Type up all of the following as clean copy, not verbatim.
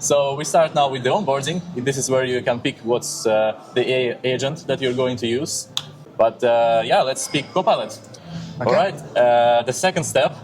So we start now with the onboarding. This is where you can pick what's the AI agent that you're going to use. But yeah, let's pick Copilot. Okay. All right. The second step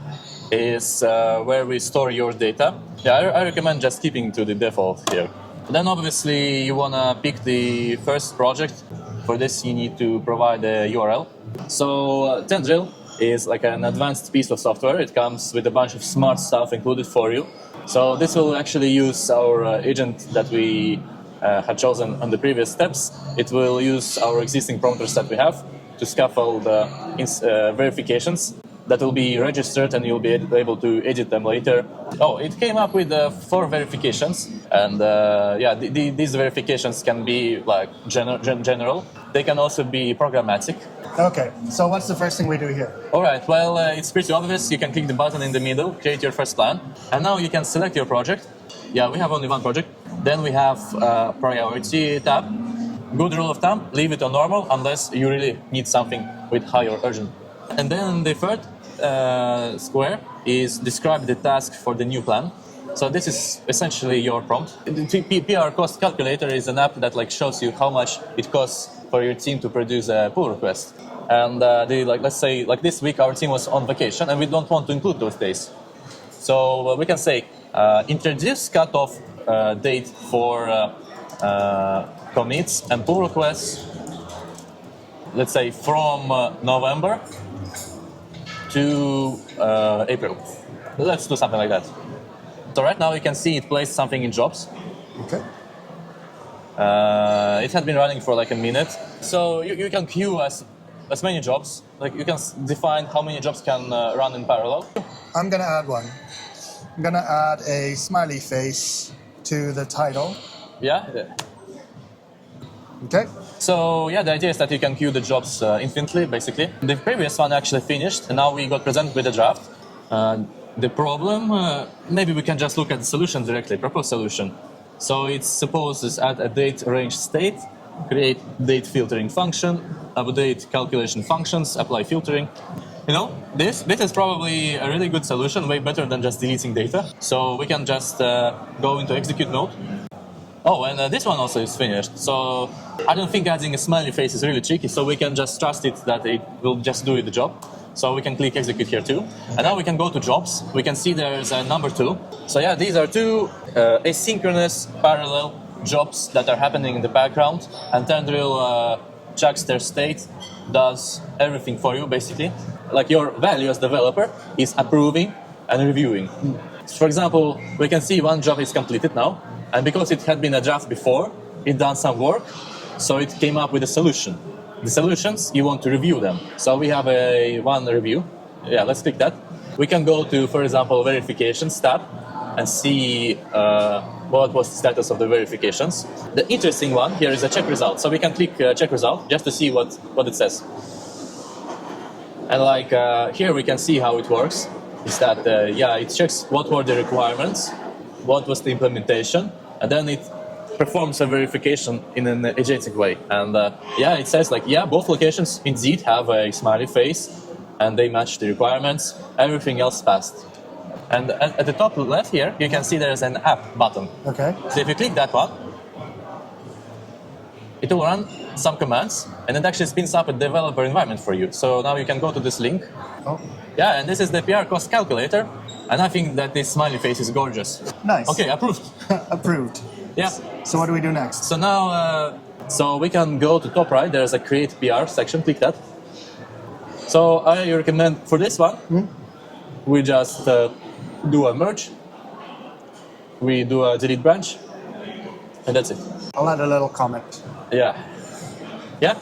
is where we store your data. Yeah, I recommend just keeping to the default here. Then obviously you want to pick the first project. For this, you need to provide a URL. So Tendril is like an advanced piece of software. It comes with a bunch of smart stuff included for you. So this will actually use our agent that we had chosen on the previous steps. It will use our existing prompters that we have to scaffold verifications that will be registered, and you'll be able to edit them later. Oh, it came up with 4 verifications, and yeah, these verifications can be like general. They can also be programmatic. Okay, so what's the first thing we do here? All right, well, it's pretty obvious. You can click the button in the middle, create your first plan, and now you can select your project. Yeah, we have only one project. Then we have priority tab. Good rule of thumb, leave it on normal unless you really need something with high or urgent. And then the third square is describe the task for the new plan. So this is essentially your prompt. The PR cost calculator is an app that like shows you how much it costs for your team to produce a pull request. And let's say like this week our team was on vacation and we don't want to include those days. So we can say introduce cutoff date for commits and pull requests. Let's say from November to April. Let's do something like that. So right now you can see it placed something in jobs. Okay. It had been running for like a minute. So you can queue as many jobs. Like you can define how many jobs can run in parallel. I'm gonna add one. I'm gonna add a smiley face to the title. Yeah. Okay. So yeah, the idea is that you can queue the jobs infinitely, basically. The previous one actually finished, and now we got presented with a draft. The problem, maybe we can just look at the solution directly, proposed solution. So it supposes add a date range state, create date filtering function, update calculation functions, apply filtering. You know, this is probably a really good solution, way better than just deleting data. So we can just go into execute mode. Oh, and this one also is finished. So I don't think adding a smiley face is really tricky, so we can just trust it that it will just do the job. So we can click execute here too. And now we can go to jobs. We can see there's a number 2. So yeah, these are 2 asynchronous parallel jobs that are happening in the background. And Tendril checks their state, does everything for you basically. Like your value as developer is approving and reviewing. For example, we can see one job is completed now. And because it had been a draft before, it done some work, so it came up with a solution. The solutions, you want to review them. So we have one review. Yeah, let's click that. We can go to, for example, verifications tab and see what was the status of the verifications. The interesting one here is a check result. So we can click check result just to see what it says. And like here we can see how it works. Is that, yeah, it checks what were the requirements, what was the implementation, and then it performs a verification in an agentic way. And yeah, it says like, yeah, both locations indeed have a smiley face and they match the requirements. Everything else passed. And at the top left here, you can see there's an app button. Okay. So if you click that one, it will run some commands and it actually spins up a developer environment for you. So now you can go to this link. Oh. Yeah, and this is the PR cost calculator. And I think that this smiley face is gorgeous. Nice. Okay, approved. Approved. Yeah. So what do we do next? So now, so we can go to top right. There's a create PR section. Click that. So I recommend for this one, we just do a merge. We do a delete branch, and that's it. I'll add a little comment. Yeah. Yeah.